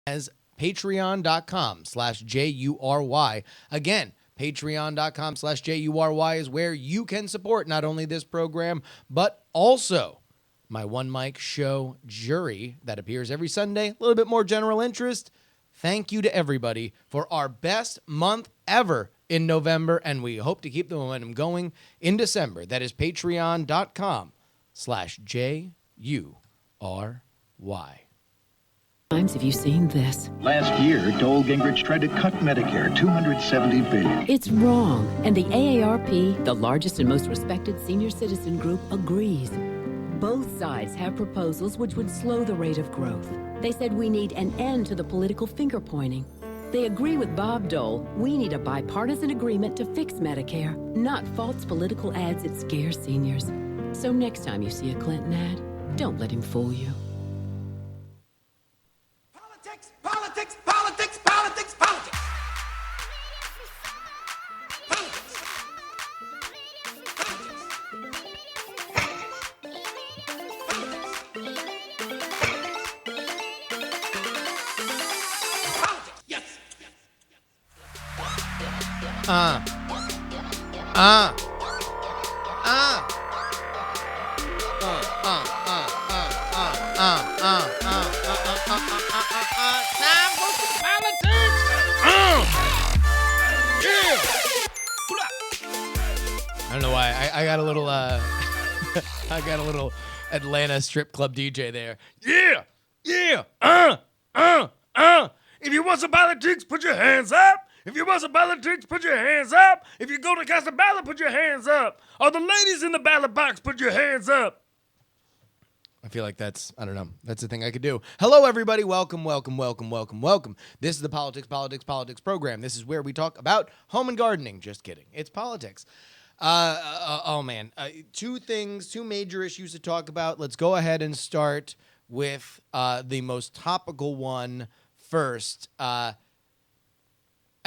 as patreon.com/JURY. Again, patreon.com/JURY is where you can support not only this program, but also my One Mic show, Jury, that appears every Sunday. A little bit more general interest. Thank you to everybody for our best month ever in November, and we hope to keep the momentum going in December. That is patreon.com/JURY. Times have you seen this? Last year, Dole Gingrich tried to cut Medicare $270 billion. It's wrong, and the AARP, the largest and most respected senior citizen group, agrees. Both sides have proposals which would slow the rate of growth. They said we need an end to the political finger-pointing. They agree with Bob Dole. We need a bipartisan agreement to fix Medicare, not false political ads that scare seniors. So next time you see a Clinton ad, don't let him fool you. Politics, politics, politics, politics. Yes. Time for some politics. Yeah. I don't know why I got a little I got a little Atlanta strip club DJ there. Yeah. If you want some politics, put your hands up. If you want some politics, put your hands up. If you're going to cast a ballot, put your hands up. All the ladies in the ballot box, put your hands up. I feel like that's the thing I could do. Hello, everybody. Welcome. This is the Politics program. This is where we talk about home and gardening. Just kidding. It's politics. Two major issues to talk about. Let's go ahead and start with the most topical one first.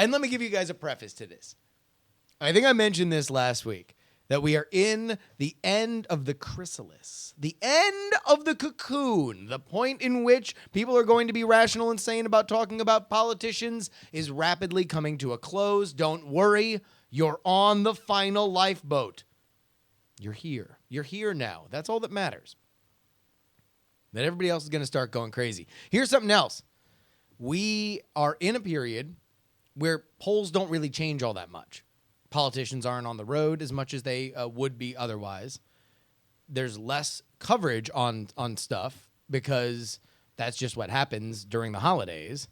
And let me give you guys a preface to this. I think I mentioned this last week, that we are in the end of the chrysalis, the end of the cocoon. The point in which people are going to be rational and sane about talking about politicians is rapidly coming to a close. Don't worry, you're on the final lifeboat. You're here. You're here now. That's all that matters. Then everybody else is going to start going crazy. Here's something else. We are in a period where polls don't really change all that much. Politicians aren't on the road as much as they would be otherwise. There's less coverage on stuff because that's just what happens during the holidays.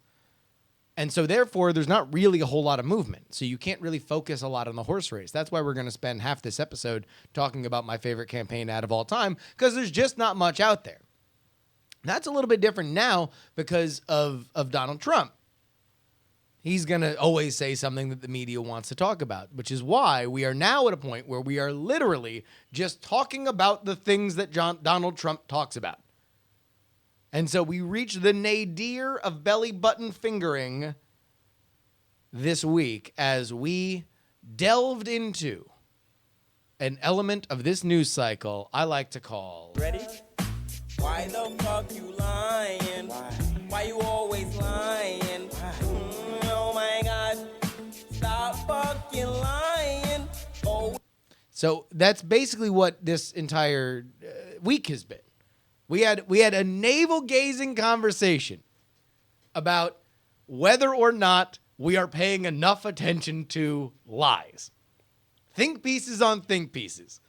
And so therefore, there's not really a whole lot of movement. So you can't really focus a lot on the horse race. That's why we're going to spend half this episode talking about my favorite campaign ad of all time, because there's just not much out there. That's a little bit different now because of Donald Trump. He's going to always say something that the media wants to talk about, which is why we are now at a point where we are literally just talking about the things that Donald Trump talks about. And so we reach the nadir of belly button fingering this week as we delved into an element of this news cycle I like to call... Ready? Why the fuck you lying? Why you always lying? Oh my God, stop fucking lying. Oh. So that's basically what this entire week has been. We had a navel-gazing conversation about whether or not we are paying enough attention to lies. Think pieces on think pieces.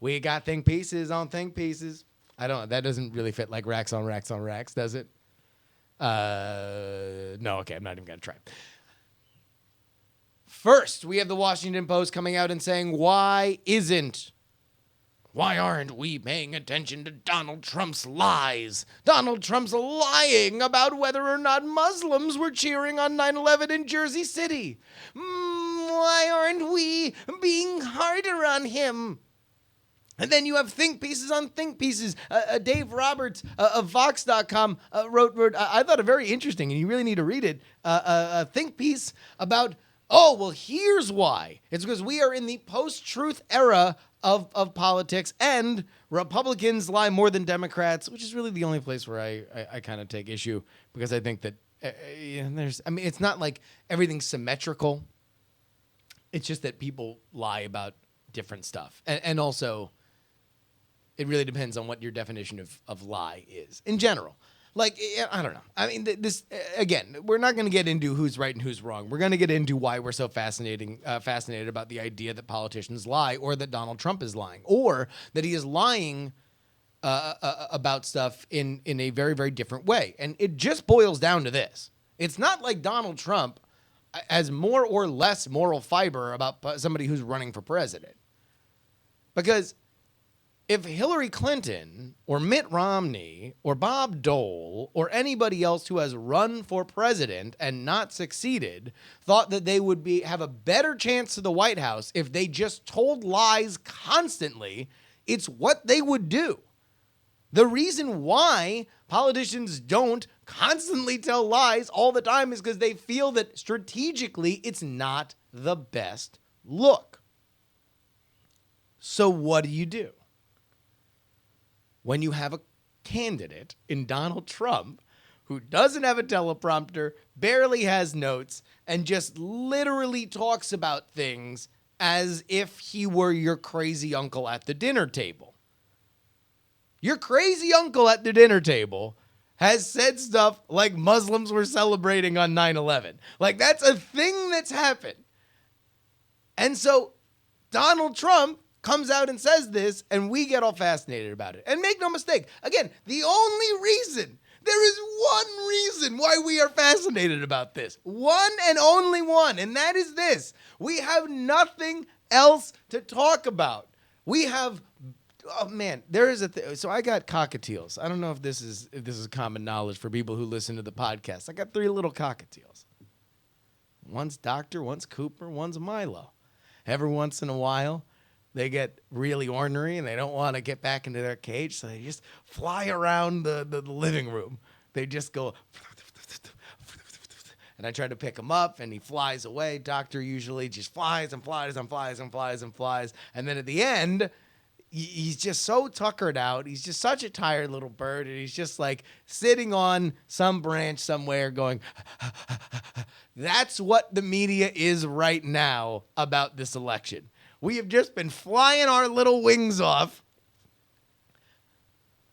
We got think pieces on think pieces. That doesn't really fit like racks on racks on racks, does it? No, okay, I'm not even going to try. First, we have the Washington Post coming out and saying, why aren't we paying attention to Donald Trump's lies? Donald Trump's lying about whether or not Muslims were cheering on 9/11 in Jersey City. Why aren't we being harder on him? And then you have think pieces on think pieces. Dave Roberts of Vox.com wrote I thought, a very interesting, and you really need to read it, a think piece about, here's why. It's because we are in the post-truth era of politics, and Republicans lie more than Democrats, which is really the only place where I kind of take issue, because I think that It's not like everything's symmetrical. It's just that people lie about different stuff. And also, it really depends on what your definition of lie is in general. Like, I don't know. I mean, this, again, we're not going to get into who's right and who's wrong. We're going to get into why we're so fascinated about the idea that politicians lie, or that Donald Trump is lying, or that he is lying about stuff in a very, very different way. And it just boils down to this. It's not like Donald Trump has more or less moral fiber about somebody who's running for president. Because if Hillary Clinton or Mitt Romney or Bob Dole or anybody else who has run for president and not succeeded thought that they would have a better chance to the White House if they just told lies constantly, it's what they would do. The reason why politicians don't constantly tell lies all the time is because they feel that strategically it's not the best look. So what do? When you have a candidate in Donald Trump who doesn't have a teleprompter, barely has notes, and just literally talks about things as if he were your crazy uncle at the dinner table. Your crazy uncle at the dinner table has said stuff like Muslims were celebrating on 9/11. Like, that's a thing that's happened. And so Donald Trump comes out and says this, and we get all fascinated about it. And make no mistake, again, there is one reason why we are fascinated about this. One and only one, and that is this. We have nothing else to talk about. We have, oh man, there is so I got cockatiels. I don't know if this is common knowledge for people who listen to the podcast. I got 3 little cockatiels. One's Doctor, one's Cooper, one's Milo. Every once in a while, they get really ornery and they don't want to get back into their cage, so they just fly around the living room. They just go, and I try to pick him up, and he flies away. Doctor usually just flies and flies and flies and flies and flies, and then at the end, he's just so tuckered out. He's just such a tired little bird, and he's just like sitting on some branch somewhere going, that's what the media is right now about this election. We have just been flying our little wings off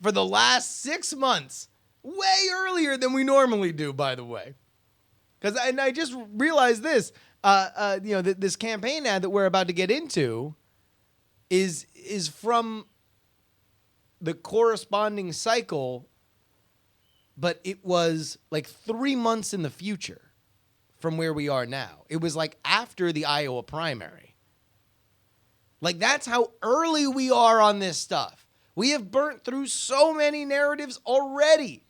for the last 6 months, way earlier than we normally do, by the way. And I just realized this, this campaign ad that we're about to get into is from the corresponding cycle, but it was like 3 months in the future from where we are now. It was like after the Iowa primary. Like, that's how early we are on this stuff. We have burnt through so many narratives already.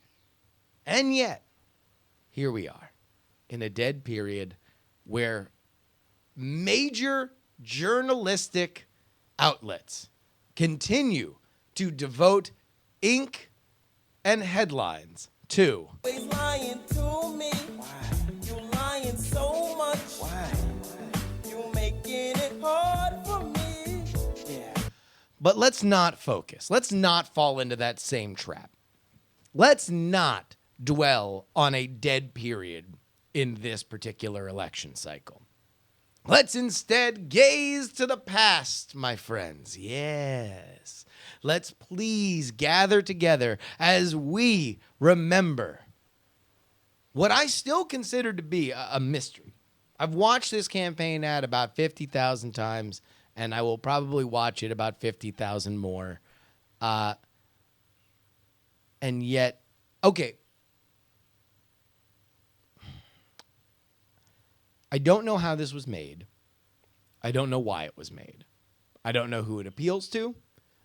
And yet, here we are in a dead period where major journalistic outlets continue to devote ink and headlines to. Always lying to me. Why? You lying so much. Why? You making it hard for me. But let's not focus. Let's not fall into that same trap. Let's not dwell on a dead period in this particular election cycle. Let's instead gaze to the past, my friends. Yes. Let's please gather together as we remember what I still consider to be a mystery. I've watched this campaign ad about 50,000 times, and I will probably watch it about 50,000 more. And yet, okay. I don't know how this was made. I don't know why it was made. I don't know who it appeals to.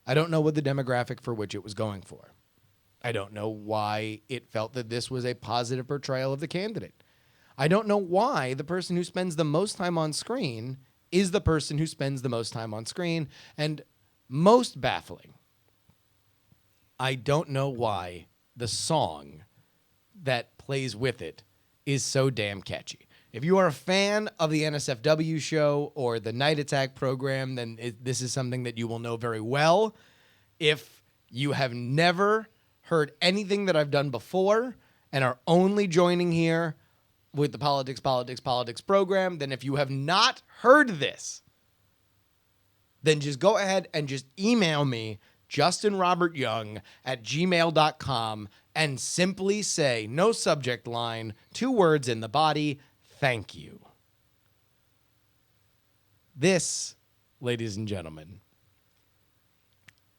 I don't know what the demographic for which it was going for. I don't know why it felt that this was a positive portrayal of the candidate. I don't know why the person who spends the most time on screen is the person who spends the most time on screen. And most baffling, I don't know why the song that plays with it is so damn catchy. If you are a fan of the NSFW show or the Night Attack program, then this is something that you will know very well. If you have never heard anything that I've done before, and are only joining here with the Politics program, then if you have not heard this, then just go ahead and just email me, justinrobertyoung@gmail.com, and simply say, no subject line, 2 words in the body, thank you. This, ladies and gentlemen,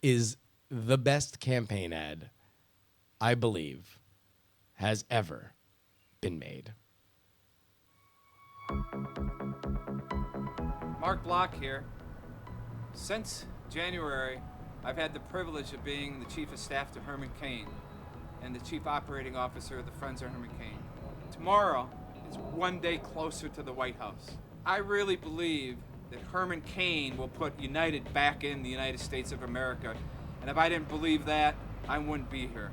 is the best campaign ad, I believe, has ever been made. Mark Block here. Since January, I've had the privilege of being the Chief of Staff to Herman Cain and the Chief Operating Officer of the Friends of Herman Cain. Tomorrow is one day closer to the White House. I really believe that Herman Cain will put United back in the United States of America, and if I didn't believe that, I wouldn't be here.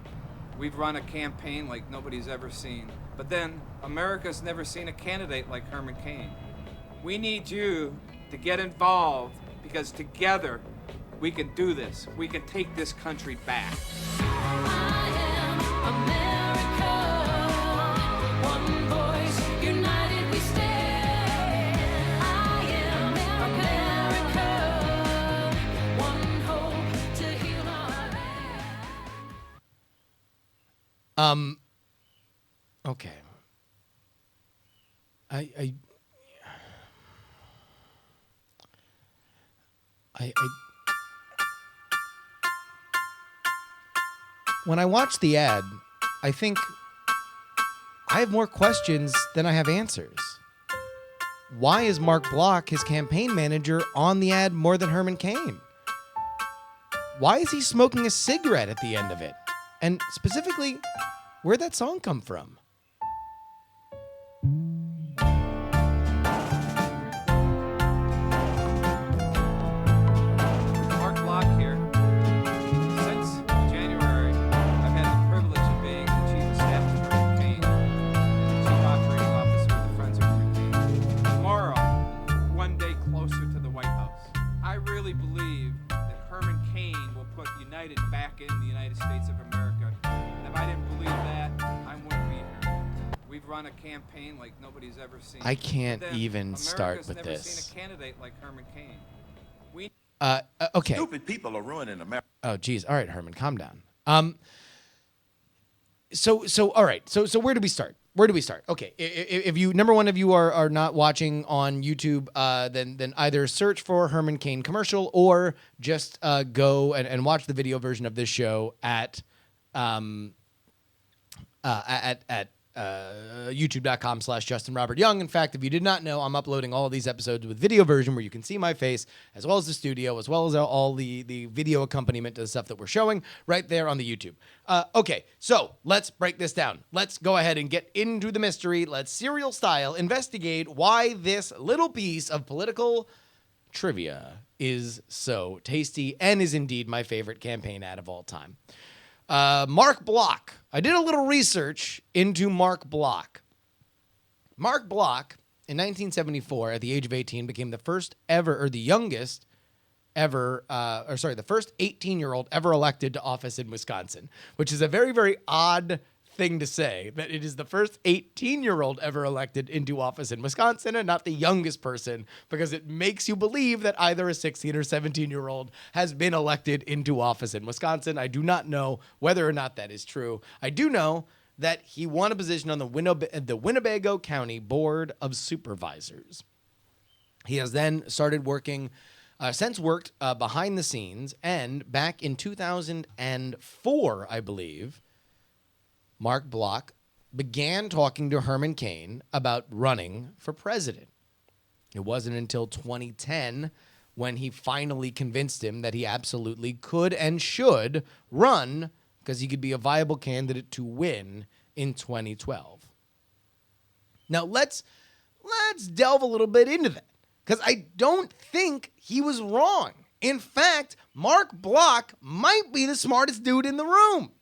We've run a campaign like nobody's ever seen, but then America's never seen a candidate like Herman Cain. We need you to get involved, because together we can do this. We can take this country back. I am America. One voice, united we stand. I am America. One hope to heal our land. Okay. When I watch the ad, I think I have more questions than I have answers. Why is Mark Block, his campaign manager, on the ad more than Herman Cain? Why is he smoking a cigarette at the end of it? And specifically, where'd that song come from? Mark Block here. Since January, I've had the privilege of being the Chief of Staff to Herman Cain and the Chief Operating Officer of the Friends of Herman Cain. Tomorrow, one day closer to the White House. I really believe that Herman Cain will put United back in the United States of America. And if I didn't believe that, I wouldn't be here. We've run a campaign like nobody's ever seen. I can't But then even start with America's never this. seen a candidate like Herman Cain. Okay. Stupid people are ruining America. Oh, geez. All right, Herman, calm down. So all right. So where do we start? Okay. If you, number one, if you are not watching on YouTube, then either search for Herman Cain commercial or just go and watch the video version of this show at youtube.com/JustinRobertYoung. In fact, if you did not know, I'm uploading all of these episodes with video version where you can see my face, as well as the studio, as well as all the video accompaniment to the stuff that we're showing right there on the YouTube. Okay, so let's break this down. Let's go ahead and get into the mystery. Let's serial style investigate why this little piece of political trivia is so tasty and is indeed my favorite campaign ad of all time. Mark Block. I did a little research into Mark Block. Mark Block, in 1974, at the age of 18, became the first 18-year-old ever elected to office in Wisconsin, which is a very, very odd thing to say, that it is the first 18-year-old ever elected into office in Wisconsin and not the youngest person, because it makes you believe that either a 16 or 17-year-old has been elected into office in Wisconsin. I do not know whether or not that is true. I do know that he won a position on the Winnebago County Board of Supervisors. He has then started working, since worked behind the scenes, and back in 2004, I believe, Mark Block began talking to Herman Cain about running for president. It wasn't until 2010 when he finally convinced him that he absolutely could and should run because he could be a viable candidate to win in 2012. Now, let's delve a little bit into that, because I don't think he was wrong. In fact, Mark Block might be the smartest dude in the room.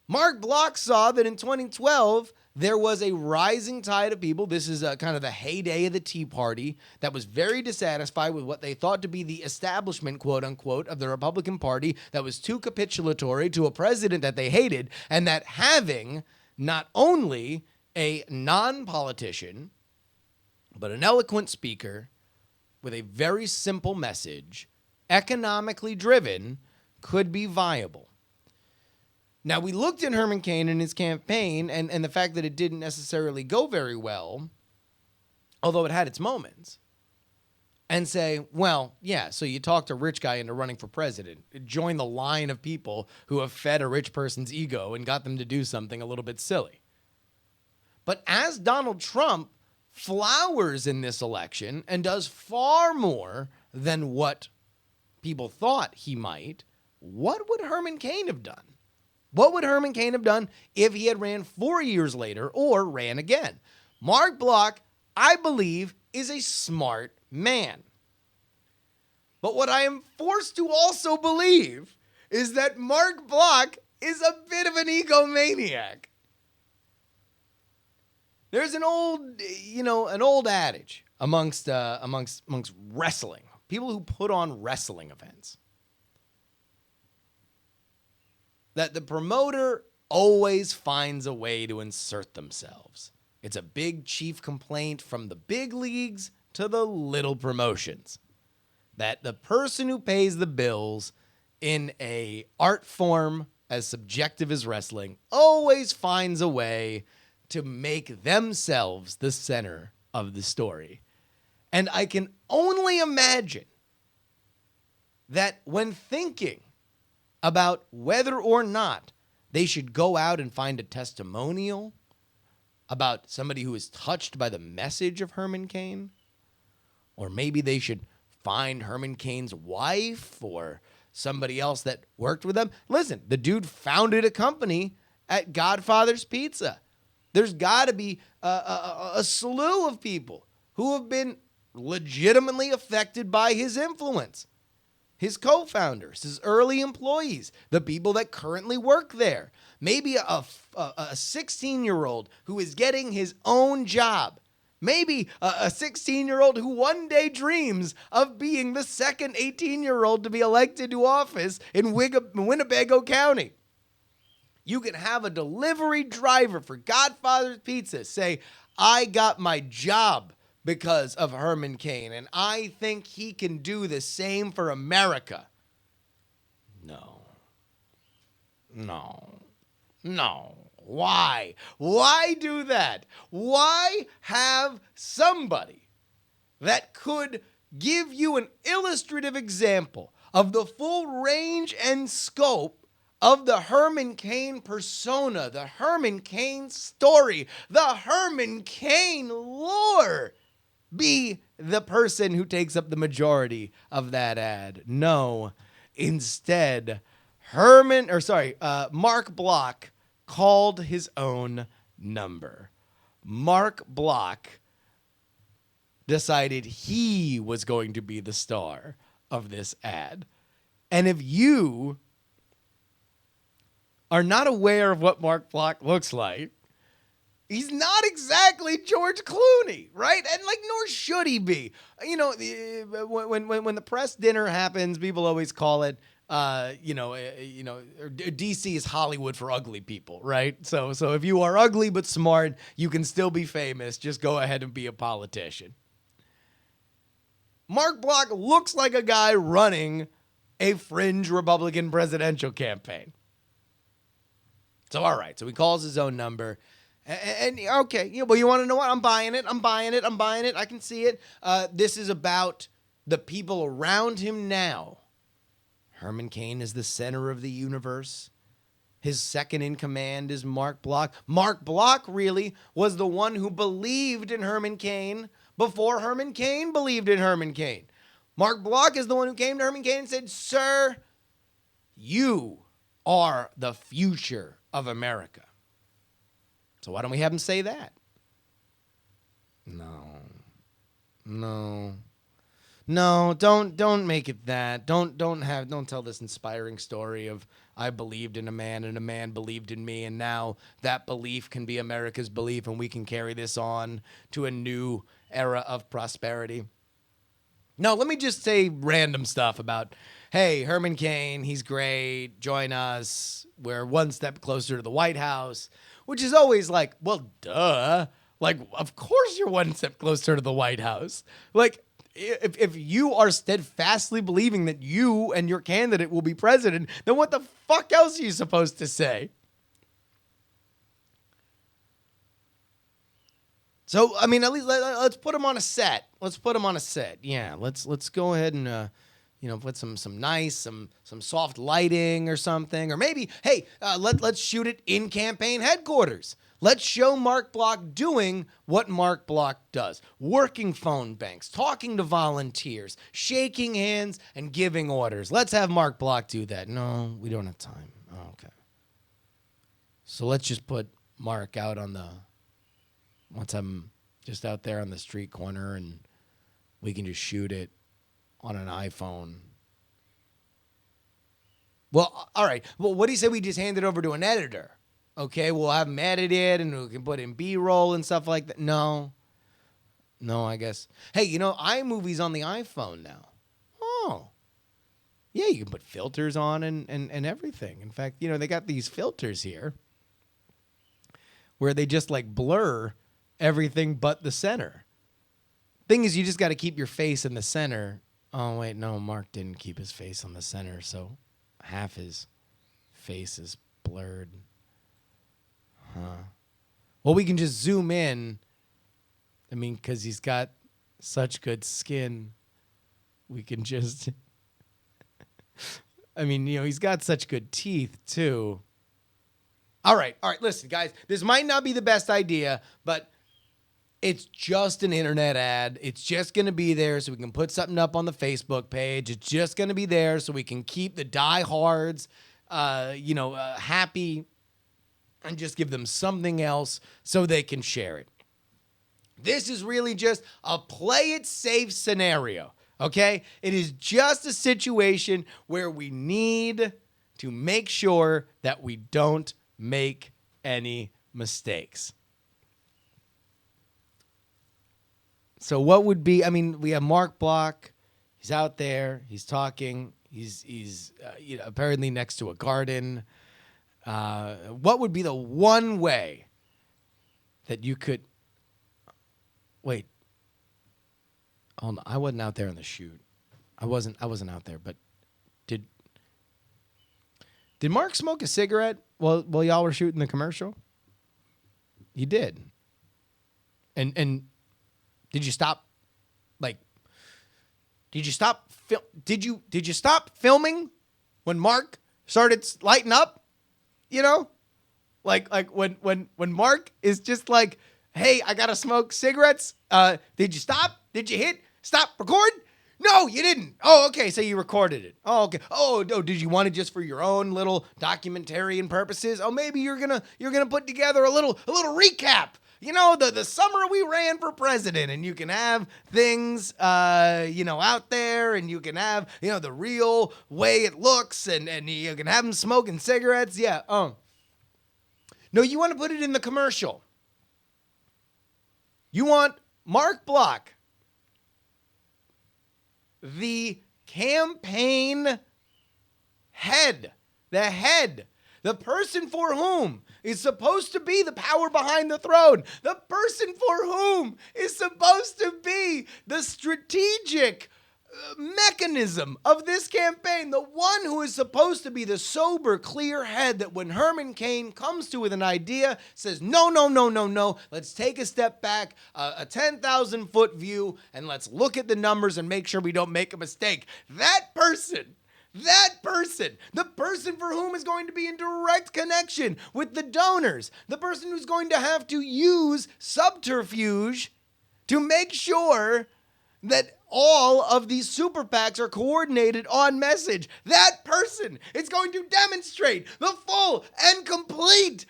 Mark Block saw that in 2012, there was a rising tide of people. This is kind of the heyday of the Tea Party that was very dissatisfied with what they thought to be the establishment, quote unquote, of the Republican Party that was too capitulatory to a president that they hated, and that having not only a non-politician, but an eloquent speaker with a very simple message, economically driven, could be viable. Now, we looked at Herman Cain and his campaign and the fact that it didn't necessarily go very well, although it had its moments, and say, well, yeah, so you talked a rich guy into running for president. Join the line of people who have fed a rich person's ego and got them to do something a little bit silly. But as Donald Trump flowers in this election and does far more than what people thought he might, what would Herman Cain have done? What would Herman Cain have done if he had ran 4 years later or ran again? Mark Block, I believe, is a smart man. But what I am forced to also believe is that Mark Block is a bit of an egomaniac. There's an old adage amongst wrestling, people who put on wrestling events, that the promoter always finds a way to insert themselves. It's a big chief complaint from the big leagues to the little promotions, that the person who pays the bills in a art form as subjective as wrestling always finds a way to make themselves the center of the story. And I can only imagine that when thinking about whether or not they should go out and find a testimonial about somebody who is touched by the message of Herman Cain, or maybe they should find Herman Cain's wife or somebody else that worked with them. Listen, the dude founded a company at Godfather's Pizza. There's got to be a slew of people who have been legitimately affected by his influence. His co-founders, his early employees, the people that currently work there. Maybe a 16-year-old who is getting his own job. Maybe a 16-year-old who one day dreams of being the second 18-year-old to be elected to office in Winnebago County. You can have a delivery driver for Godfather's Pizza say, I got my job because of Herman Cain, and I think he can do the same for America. No. Why? Why do that? Why have somebody that could give you an illustrative example of the full range and scope of the Herman Cain persona, the Herman Cain story, the Herman Cain lore, be the person who takes up the majority of that ad? No. Instead, Mark Block called his own number. Mark Block decided he was going to be the star of this ad. And if you are not aware of what Mark Block looks like, he's not exactly George Clooney, right? And nor should he be. You know, when the press dinner happens, people always call it, DC is Hollywood for ugly people, right? So if you are ugly but smart, you can still be famous. Just go ahead and be a politician. Mark Block looks like a guy running a fringe Republican presidential campaign. So, all right. So he calls his own number. And okay, well, you want to know what? I'm buying it. I can see it. This is about the people around him now. Herman Cain is the center of the universe. His second in command is Mark Block. Mark Block really was the one who believed in Herman Cain before Herman Cain believed in Herman Cain. Mark Block is the one who came to Herman Cain and said, sir, you are the future of America. So why don't we have him say that? No, don't make it that. Don't tell this inspiring story of I believed in a man and a man believed in me, and now that belief can be America's belief and we can carry this on to a new era of prosperity. No, let me just say random stuff about, hey, Herman Cain, he's great. Join us. We're one step closer to the White House. which is always like, well, duh. Like, of course you're one step closer to the White House. Like, if you are steadfastly believing that you and your candidate will be president, then what the fuck else are you supposed to say? So, I mean, at least let's put him on a set. Let's put him on a set. Yeah, let's go ahead and put some nice, some soft lighting or something, or maybe, hey, let's shoot it in campaign headquarters. Let's show Mark Block doing what Mark Block does: working phone banks, talking to volunteers, shaking hands, and giving orders. Let's have Mark Block do that. No, we don't have time. Oh, okay. So let's just put Mark out on the. Once I'm just out there on the street corner and we can just shoot it on an iPhone. Well, all right. Well, what do you say we just hand it over to an editor? Okay, we'll have him edit it and we can put in B-roll and stuff like that. No, I guess. Hey, iMovie's on the iPhone now. Oh. Yeah, you can put filters on and everything. In fact, they got these filters here where they just like blur everything but the center. Thing is, you just got to keep your face in the center. Oh, wait, no, Mark didn't keep his face on the center, so half his face is blurred. Huh. Well, we can just zoom in. I mean, because he's got such good skin, we can just... I mean, he's got such good teeth, too. All right, listen, guys. This might not be the best idea, but it's just an internet ad. It's just going to be there so we can put something up on the Facebook page. It's just going to be there so we can keep the diehards, happy and just give them something else so they can share it. This is really just a play it safe scenario, okay? It is just a situation where we need to make sure that we don't make any mistakes. So what would be, we have Mark Block. He's out there. He's talking. He's apparently next to a garden. What would be the one way that you could, wait, hold on. I wasn't out there on the shoot. I wasn't out there, but did Mark smoke a cigarette while y'all were shooting the commercial? You did. And did you stop? Did you stop? Did you stop filming when Mark started lighting up? Like when Mark is just like, hey, I gotta smoke cigarettes. Did you stop? Did you hit stop record? No, you didn't. Oh, okay. So you recorded it. Oh, okay. Oh, no. Did you want it just for your own little documentarian purposes? Oh, maybe you're gonna put together a little recap. The summer we ran for president, and you can have things, out there, and you can have, the real way it looks, and you can have them smoking cigarettes. Yeah. No, you want to put it in the commercial. You want Mark Block, the campaign head, the person for whom is supposed to be the power behind the throne, the person for whom is supposed to be the strategic mechanism of this campaign, the one who is supposed to be the sober, clear head that when Herman Cain comes to with an idea, says, no, let's take a step back, a 10,000-foot view, and let's look at the numbers and make sure we don't make a mistake. That person, the person for whom is going to be in direct connection with the donors, the person who's going to have to use subterfuge to make sure that all of these super PACs are coordinated on message. That person is going to demonstrate the full and complete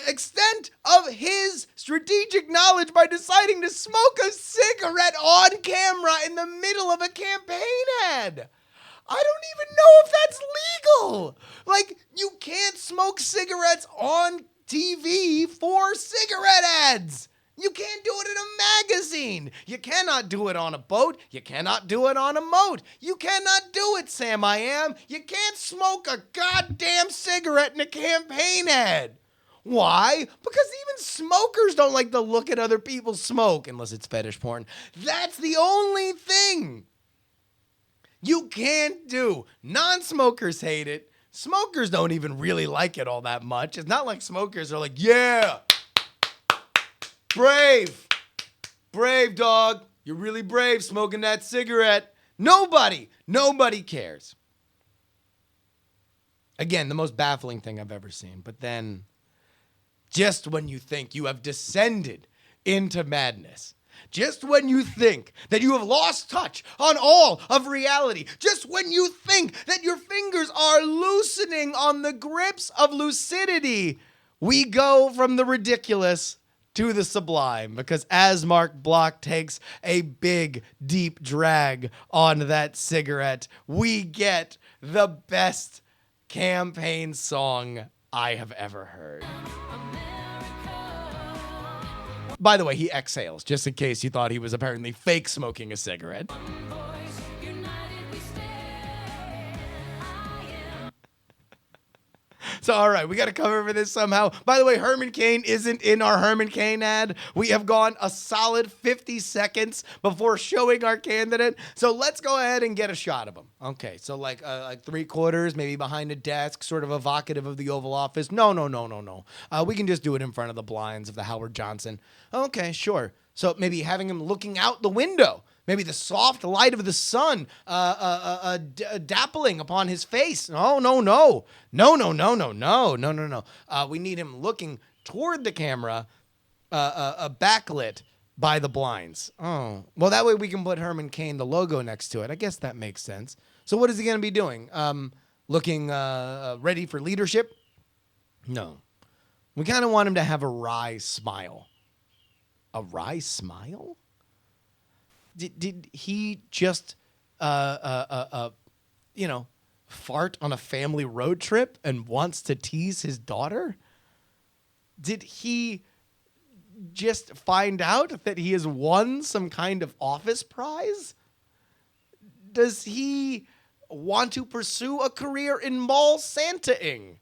extent of his strategic knowledge by deciding to smoke a cigarette on camera in the middle of a campaign ad. I don't even know if that's legal. Like, you can't smoke cigarettes on TV for cigarette ads. You can't do it in a magazine. You cannot do it on a boat. You cannot do it on a moat. You cannot do it, Sam I Am. You can't smoke a goddamn cigarette in a campaign ad. Why? Because even smokers don't like to look at other people smoke unless it's fetish porn. That's the only thing you can't do. Non-smokers hate it. Smokers don't even really like it all that much. It's not like smokers are like, yeah, brave, brave dog. You're really brave smoking that cigarette. Nobody cares. Again, the most baffling thing I've ever seen. But then, just when you think you have descended into madness, just when you think that you have lost touch on all of reality, just when you think that your fingers are loosening on the grips of lucidity, we go from the ridiculous to the sublime, because as Mark Block takes a big, deep drag on that cigarette, we get the best campaign song I have ever heard. By the way, he exhales, just in case you thought he was apparently fake smoking a cigarette. So, all right, we got to cover for this somehow. By the way, Herman Cain isn't in our Herman Cain ad. We have gone a solid 50 seconds before showing our candidate. So let's go ahead and get a shot of him. Okay, so like 3/4, maybe behind a desk, sort of evocative of the Oval Office. No. We can just do it in front of the blinds of the Howard Johnson. Okay, sure. So maybe having him looking out the window. Maybe the soft light of the sun dappling upon his face. No. We need him looking toward the camera, backlit by the blinds. Oh, well, that way we can put Herman Cain, the logo, next to it. I guess that makes sense. So what is he going to be doing? Looking ready for leadership? No. We kind of want him to have a wry smile. A wry smile? Did he just, fart on a family road trip and wants to tease his daughter? Did he just find out that he has won some kind of office prize? Does he want to pursue a career in mall Santaing?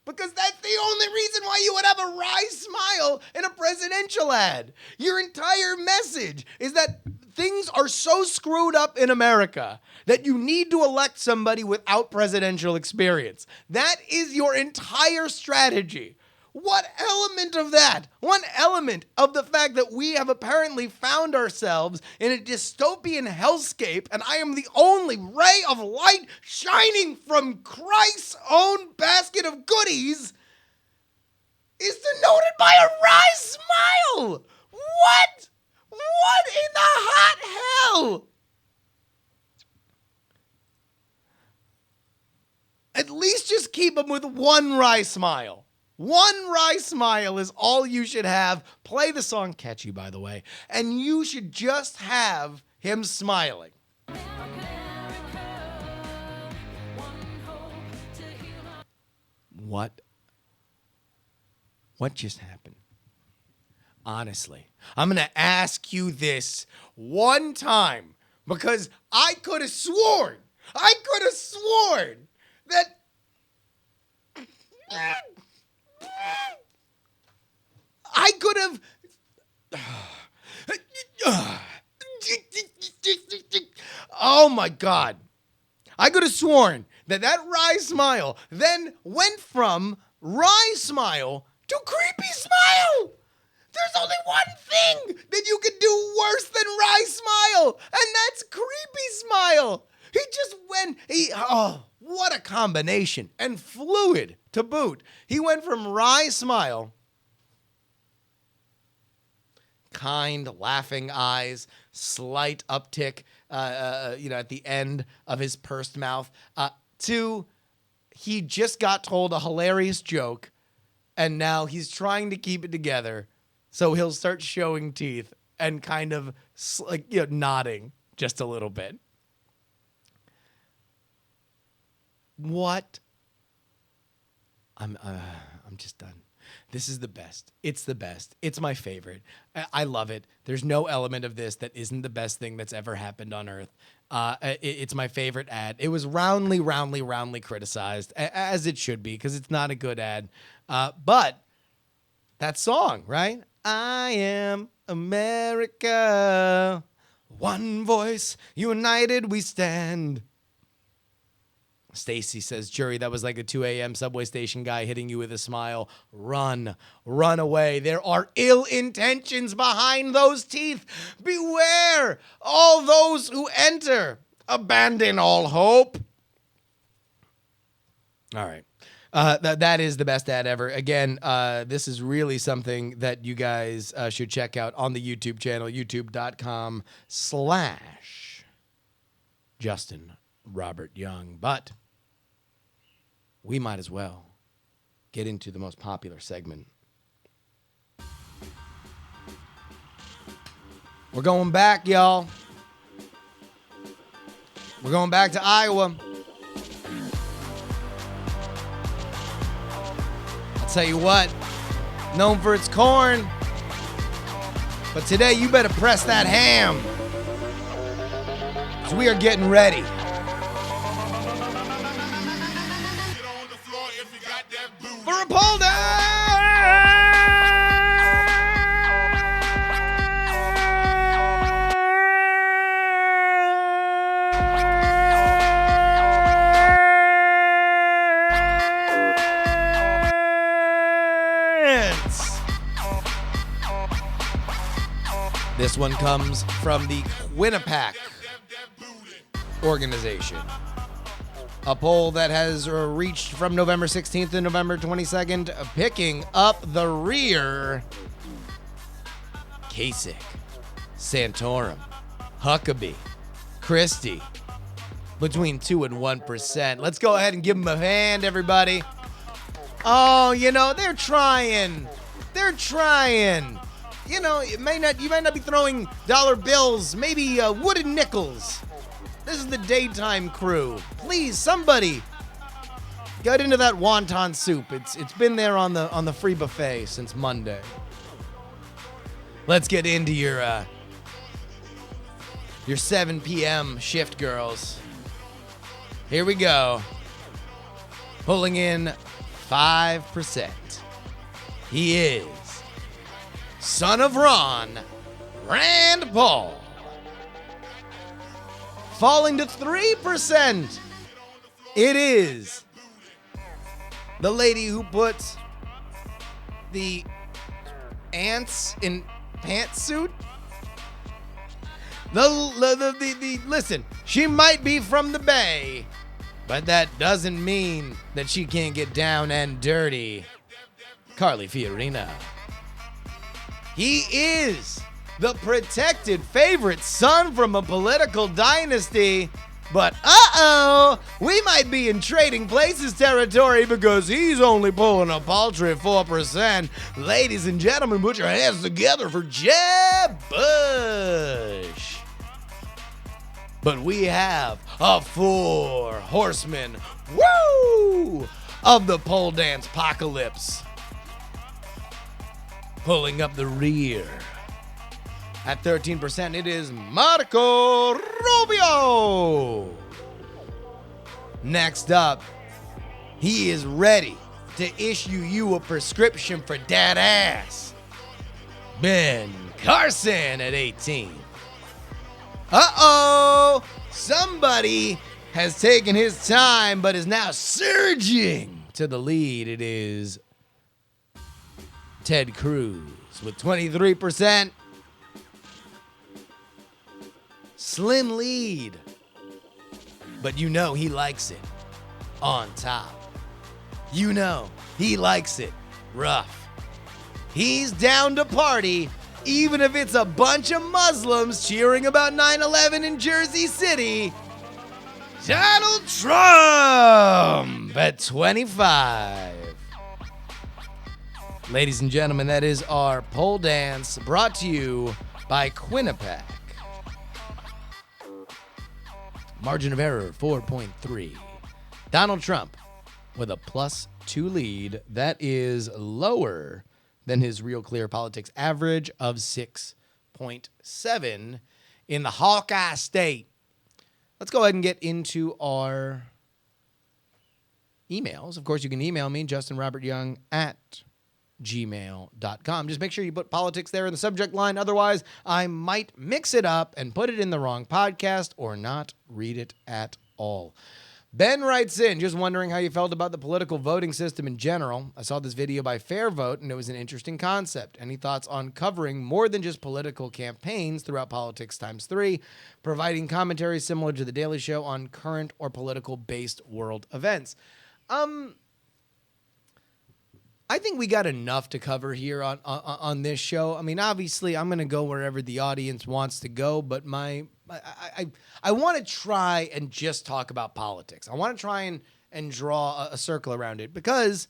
Because that's the only reason why you would have a wry smile in a presidential ad. Your entire message is that things are so screwed up in America that you need to elect somebody without presidential experience. That is your entire strategy. What element of that? One element of the fact that we have apparently found ourselves in a dystopian hellscape, and I am the only ray of light shining from Christ's own basket of goodies, is denoted by a wry smile. What? What in the hot hell? At least just keep him with one wry smile. One wry smile is all you should have. Play the song, catchy by the way, and you should just have him smiling. What just happened? Honestly, I'm going to ask you this one time because I could have sworn that I could have. Oh my God. I could have sworn that wry smile then went from wry smile to creepy smile. There's only one thing that you could do worse than wry smile, and that's creepy smile. He just went, what a combination, and fluid to boot. He went from wry smile, kind, laughing eyes, slight uptick, at the end of his pursed mouth, to he just got told a hilarious joke, and now he's trying to keep it together, so he'll start showing teeth and kind of nodding just a little bit. What? I'm just done. This is the best. It's the best. It's my favorite. I love it. There's no element of this that isn't the best thing that's ever happened on Earth. It's my favorite ad. It was roundly criticized, as it should be, because it's not a good ad. But That song, right? I am America. One voice, united we stand. Stacy says, Jury, that was like a 2 a.m. subway station guy hitting you with a smile. Run away. There are ill intentions behind those teeth. Beware all those who enter. Abandon all hope. All right. That is the best ad ever. Again, this is really something that you guys should check out on the YouTube channel, youtube.com/Justin Robert Young. But we might as well get into the most popular segment. We're going back, y'all. We're going back to Iowa. I'll tell you what, known for its corn, but today you better press that ham, because we are getting ready. For a pole dance. This one comes from the Quinnipiac organization. A poll that has reached from November 16th to November 22nd, picking up the rear. Kasich, Santorum, Huckabee, Christie, between 2 and 1%. Let's go ahead and give them a hand, everybody. Oh, you know, they're trying. They're trying. You know, you might not be throwing dollar bills, maybe wooden nickels. This is the daytime crew. Please, somebody, get into that wonton soup. It's been there on the free buffet since Monday. Let's get into your 7 p.m. shift, girls. Here we go. Pulling in 5%. He is son of Ron, Rand Paul. Falling to 3%. It is the lady who puts the ants in pantsuit. Listen, she might be from the Bay, but that doesn't mean that she can't get down and dirty. Carly Fiorina. He is the protected favorite son from a political dynasty. But we might be in trading places territory because he's only pulling a paltry 4%. Ladies and gentlemen, put your hands together for Jeb Bush. But we have a 4 horsemen, woo, of the pole dance apocalypse. Pulling up the rear. At 13%, it is Marco Rubio. Next up, he is ready to issue you a prescription for that ass. Ben Carson at 18. Somebody has taken his time but is now surging to the lead. It is Ted Cruz with 23%. Slim lead, but you know he likes it on top. You know he likes it rough. He's down to party, even if it's a bunch of Muslims cheering about 9/11 in Jersey City. Donald Trump at 25. Ladies and gentlemen, that is our pole dance brought to you by Quinnipiac. Margin of error, 4.3. Donald Trump with a +2 lead. That is lower than his Real Clear Politics average of 6.7 in the Hawkeye State. Let's go ahead and get into our emails. Of course, you can email me, JustinRobertYoung at gmail.com. Just make sure you put politics there in the subject line. Otherwise, I might mix it up and put it in the wrong podcast or not read it at all. Ben writes in, just wondering how you felt about the political voting system in general. I saw this video by Fair Vote, and it was an interesting concept. Any thoughts on covering more than just political campaigns throughout Politicsx3, providing commentary similar to The Daily Show on current or political-based world events? I think we got enough to cover here on this show. I mean, obviously, I'm going to go wherever the audience wants to go, but I want to try and just talk about politics. I want to try and draw a circle around it because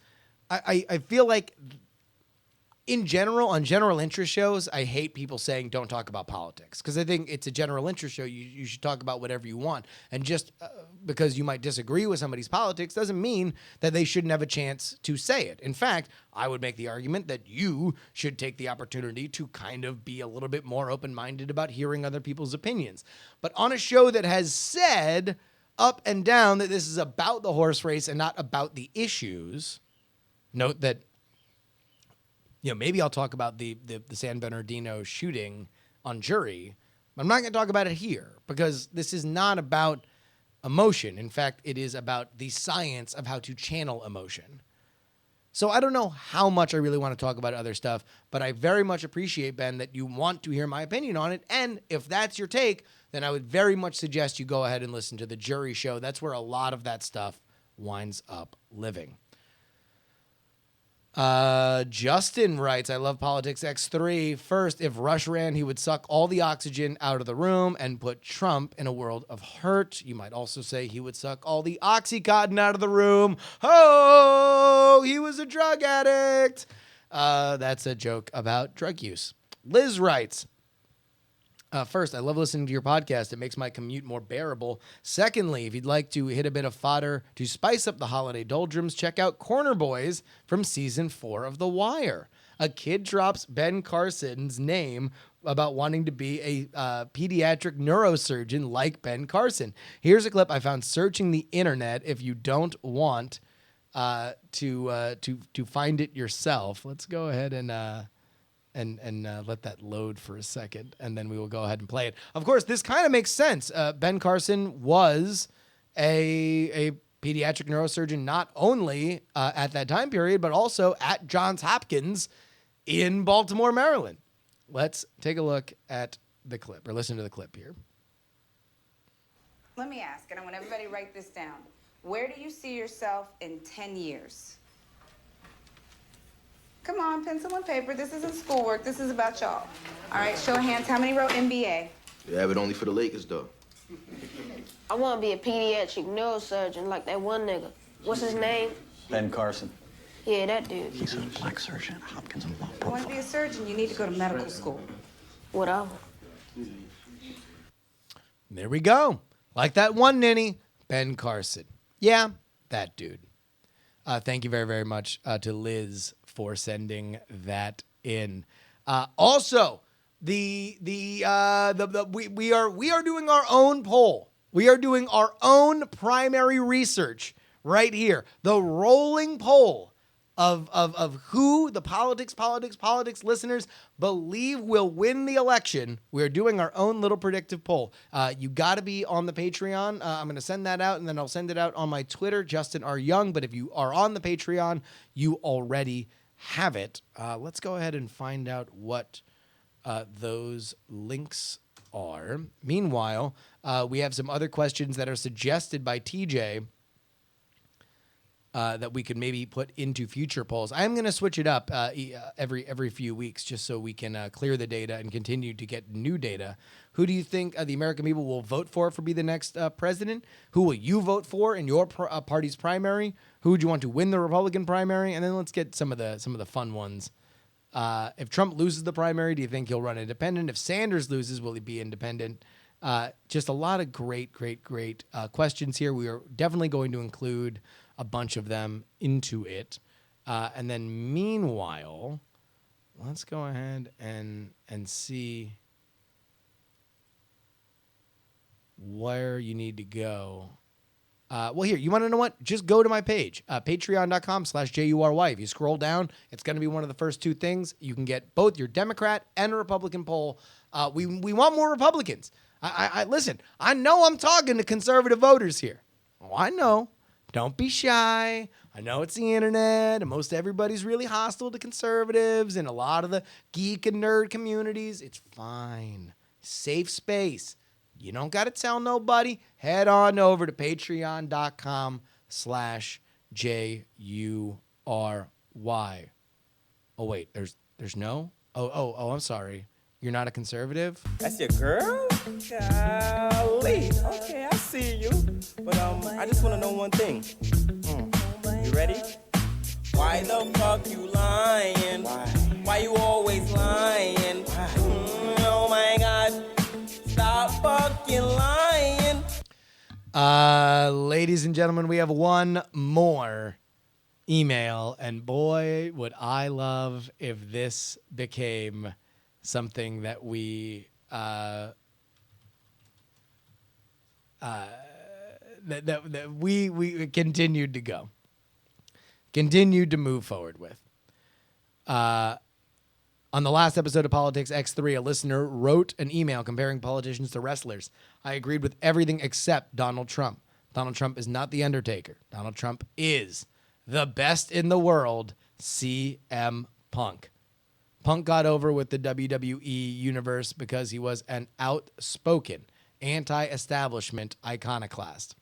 I feel like in general, on general interest shows, I hate people saying don't talk about politics because I think it's a general interest show. You should talk about whatever you want. And just because you might disagree with somebody's politics doesn't mean that they shouldn't have a chance to say it. In fact, I would make the argument that you should take the opportunity to kind of be a little bit more open-minded about hearing other people's opinions. But on a show that has said up and down that this is about the horse race and not about the issues, note that maybe I'll talk about the San Bernardino shooting on Jury, but I'm not going to talk about it here because this is not about emotion. In fact, it is about the science of how to channel emotion. So I don't know how much I really want to talk about other stuff, but I very much appreciate, Ben, that you want to hear my opinion on it. And if that's your take, then I would very much suggest you go ahead and listen to The Jury Show. That's where a lot of that stuff winds up living. Justin writes, I love Politicsx3. First, if Rush ran, he would suck all the oxygen out of the room and put Trump in a world of hurt. You might also say he would suck all the Oxycontin out of the room. Oh, he was a drug addict. That's a joke about drug use. Liz writes, first, I love listening to your podcast. It makes my commute more bearable. Secondly, if you'd like to hit a bit of fodder to spice up the holiday doldrums, check out Corner Boys from season 4 of The Wire. A kid drops Ben Carson's name about wanting to be a pediatric neurosurgeon like Ben Carson. Here's a clip I found searching the internet if you don't want to find it yourself. Let's go ahead and let that load for a second, and then we will go ahead and play it. Of course, this kind of makes sense. Ben Carson was a pediatric neurosurgeon not only at that time period, but also at Johns Hopkins in Baltimore, Maryland. Let's take a look at the clip, or listen to the clip here. Let me ask, and I want everybody to write this down. Where do you see yourself in 10 years? Come on, pencil and paper. This isn't schoolwork. This is about y'all. All right, show of hands. How many wrote MBA? Yeah, but only for the Lakers, though. I want to be a pediatric neurosurgeon like that one nigga. What's his name? Ben Carson. Yeah, that dude. He's a black surgeon at Hopkins and Law. If you want to be a surgeon, you need to go to medical school. Whatever. There we go. Like that one ninny, Ben Carson. Yeah, that dude. Thank you very, very much to Liz for sending that in. Also, we are doing our own poll. We are doing our own primary research right here. The rolling poll of who the politics listeners believe will win the election. We're doing our own little predictive poll. You got to be on the Patreon. I'm going to send that out, and then I'll send it out on my Twitter, Justin R. Young. But if you are on the Patreon, you already have it. Let's go ahead and find out what those links are. Meanwhile, we have some other questions that are suggested by TJ that we could maybe put into future polls. I'm going to switch it up every few weeks just so we can clear the data and continue to get new data. Who do you think the American people will vote for be the next president? Who will you vote for in your party's primary? Who would you want to win the Republican primary? And then let's get some of the fun ones. If Trump loses the primary, do you think he'll run independent? If Sanders loses, will he be independent? Just a lot of great questions here. We are definitely going to include a bunch of them into it. And then meanwhile, let's go ahead and see where you need to go Well, here, you want to know what? Just go to my page, patreon.com/JURY. If you scroll down, it's going to be one of the first two things. You can get both your Democrat and a Republican poll. We want more Republicans. I listen, I know I'm talking to conservative voters here. Oh, I know. Don't be shy. I know it's the internet, and most everybody's really hostile to conservatives and a lot of the geek and nerd communities. It's fine. Safe space. You don't got to tell nobody. Head on over to patreon.com/JURY. Oh, wait, there's no? Oh, I'm sorry. You're not a conservative? That's your girl? Golly. Okay, I see you. But I just want to know one thing. You ready? Why the fuck you lying? Why you always lying? Oh my God. Stop fucking lying. Ladies and gentlemen, we have one more email, and boy, would I love if this became something that we that we continued to move forward with. On the last episode of Politicsx3, a listener wrote an email comparing politicians to wrestlers. I agreed with everything except Donald Trump. Donald Trump is not The Undertaker. Donald Trump is the best in the world, CM Punk. Punk got over with the WWE universe because he was an outspoken anti-establishment iconoclast.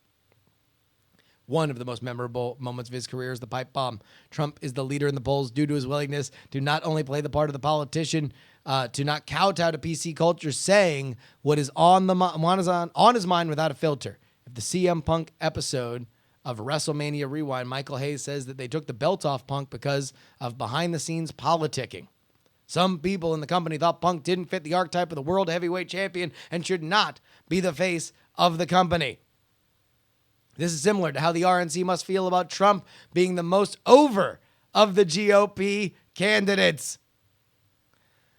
One of the most memorable moments of his career is the pipe bomb. Trump is the leader in the polls due to his willingness to not only play the part of the politician, to not kowtow to PC culture, saying what is on his mind without a filter. If the CM Punk episode of WrestleMania Rewind, Michael Hayes says that they took the belt off Punk because of behind-the-scenes politicking. Some people in the company thought Punk didn't fit the archetype of the world heavyweight champion and should not be the face of the company. This is similar to how the RNC must feel about Trump being the most over of the GOP candidates.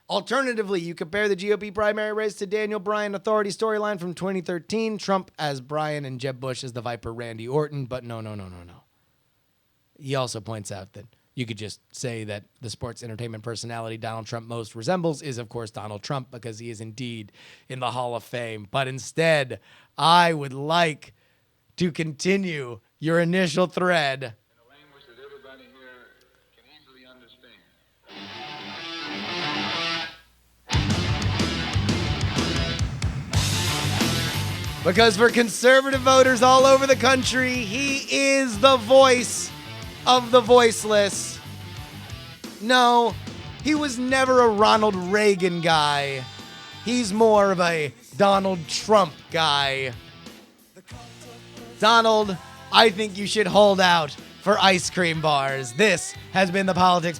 Alternatively, you compare the GOP primary race to Daniel Bryan Authority storyline from 2013, Trump as Bryan and Jeb Bush as the Viper Randy Orton, but no. He also points out that you could just say that the sports entertainment personality Donald Trump most resembles is, of course, Donald Trump, because he is indeed in the Hall of Fame. But instead, I would like to continue your initial thread. In a language that everybody here can easily understand. Because for conservative voters all over the country, he is the voice of the voiceless. No, he was never a Ronald Reagan guy. He's more of a Donald Trump guy. Donald, I think you should hold out for ice cream bars. This has been the Politics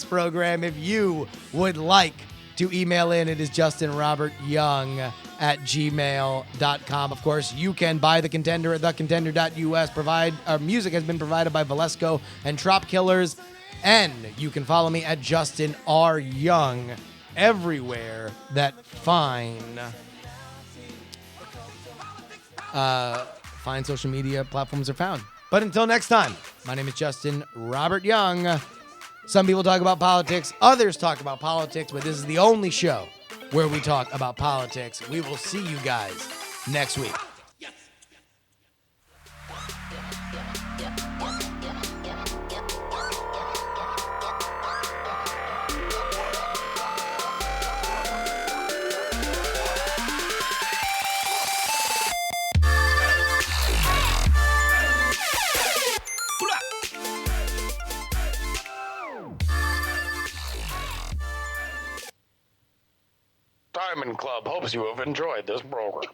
program. If you would like to email in, it is justinrobertyoung@gmail.com. Of course, you can buy The Contender at thecontender.us. Our music has been provided by Valesco and Trop Killers. And you can follow me at Justin R. Young everywhere that fine social media platforms are found. But until next time, my name is Justin Robert Young. Some people talk about politics, others talk about politics, but this is the only show where we talk about politics. We will see you guys next week. Diamond Club hopes you have enjoyed this program.